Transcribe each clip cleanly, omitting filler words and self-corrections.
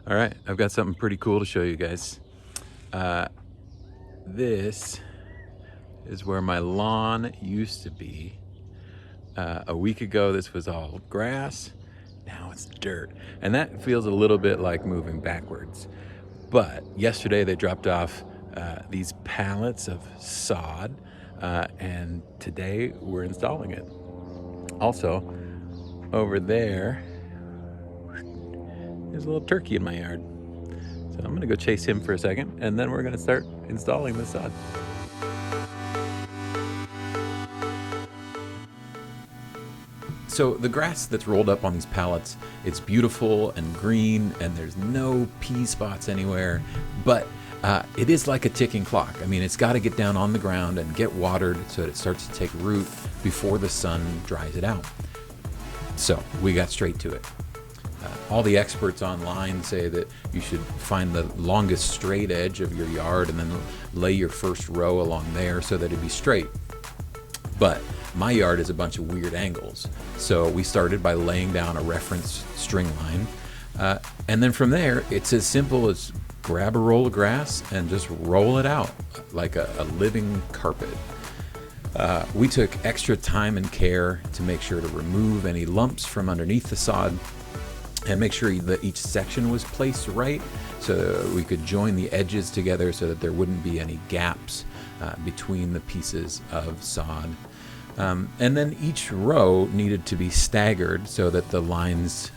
All right, I've got something pretty cool to show you guys. This is where my lawn used to be. A week ago, this was all grass. Now it's dirt. And that feels a little bit like moving backwards. But yesterday they dropped off these pallets of sod, and today we're installing it. Also, over there's a little turkey in my yard. So I'm gonna go chase him for a second, and then we're gonna start installing the sod. So the grass that's rolled up on these pallets, it's beautiful and green, and there's no pea spots anywhere, but it is like a ticking clock. I mean, it's got to get down on the ground and get watered so that it starts to take root before the sun dries it out. So we got straight to it. All the experts online say that you should find the longest straight edge of your yard and then lay your first row along there so that it'd be straight. But my yard is a bunch of weird angles. So we started by laying down a reference string line. And then from there, it's as simple as grab a roll of grass and just roll it out like a living carpet. We took extra time and care to make sure to remove any lumps from underneath the sod and make sure that each section was placed right so we could join the edges together so that there wouldn't be any gaps between the pieces of sod. And then each row needed to be staggered so that the lines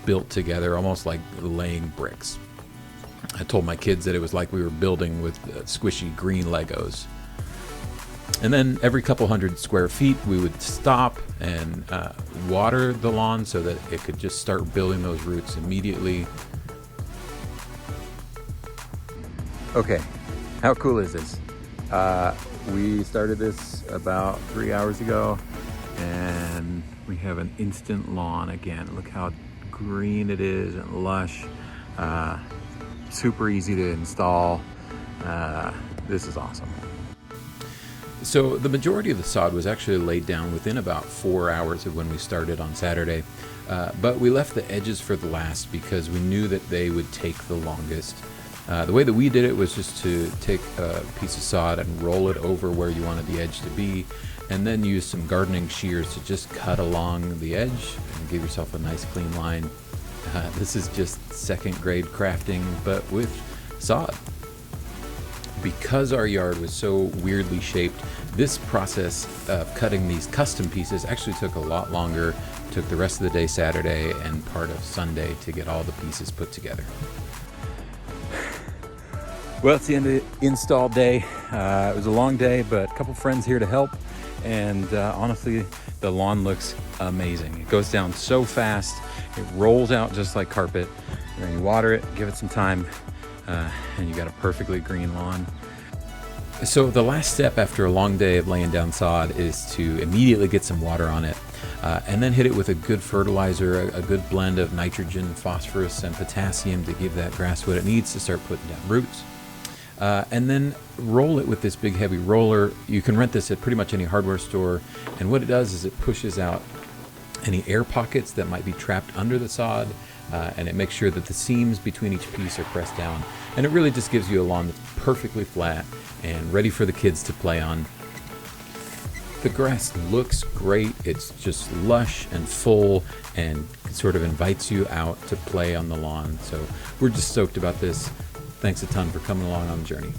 built together almost like laying bricks. I told my kids that it was like we were building with squishy green Legos. And then every couple hundred square feet, we would stop and water the lawn so that it could just start building those roots immediately. Okay, how cool is this? We started this about 3 hours ago, and we have an instant lawn again. Look how green it is and lush. Super easy to install. This is awesome. So the majority of the sod was actually laid down within about 4 hours of when we started on Saturday, but we left the edges for the last because we knew that they would take the longest. The way that we did it was just to take a piece of sod and roll it over where you wanted the edge to be, and then use some gardening shears to just cut along the edge and give yourself a nice clean line. This is just second grade crafting, but with sod. Because our yard was so weirdly shaped, this process of cutting these custom pieces actually took a lot longer. It took the rest of the day Saturday and part of Sunday to get all the pieces put together. Well, it's the end of the install day. It was a long day, but a couple friends here to help. And honestly, the lawn looks amazing. It goes down so fast. It rolls out just like carpet. And then you water it, give it some time, and you got a perfectly green lawn. So the last step after a long day of laying down sod is to immediately get some water on it, and then hit it with a good fertilizer, a good blend of nitrogen, phosphorus, and potassium to give that grass what it needs to start putting down roots. And then roll it with this big heavy roller. You can rent this at pretty much any hardware store, and what it does is it pushes out any air pockets that might be trapped under the sod, and it makes sure that the seams between each piece are pressed down, and it really just gives you a lawn that's perfectly flat and ready for the kids to play on. The grass looks great. It's just lush and full and sort of invites you out to play on the lawn. So we're just stoked about this. Thanks a ton for coming along on the journey.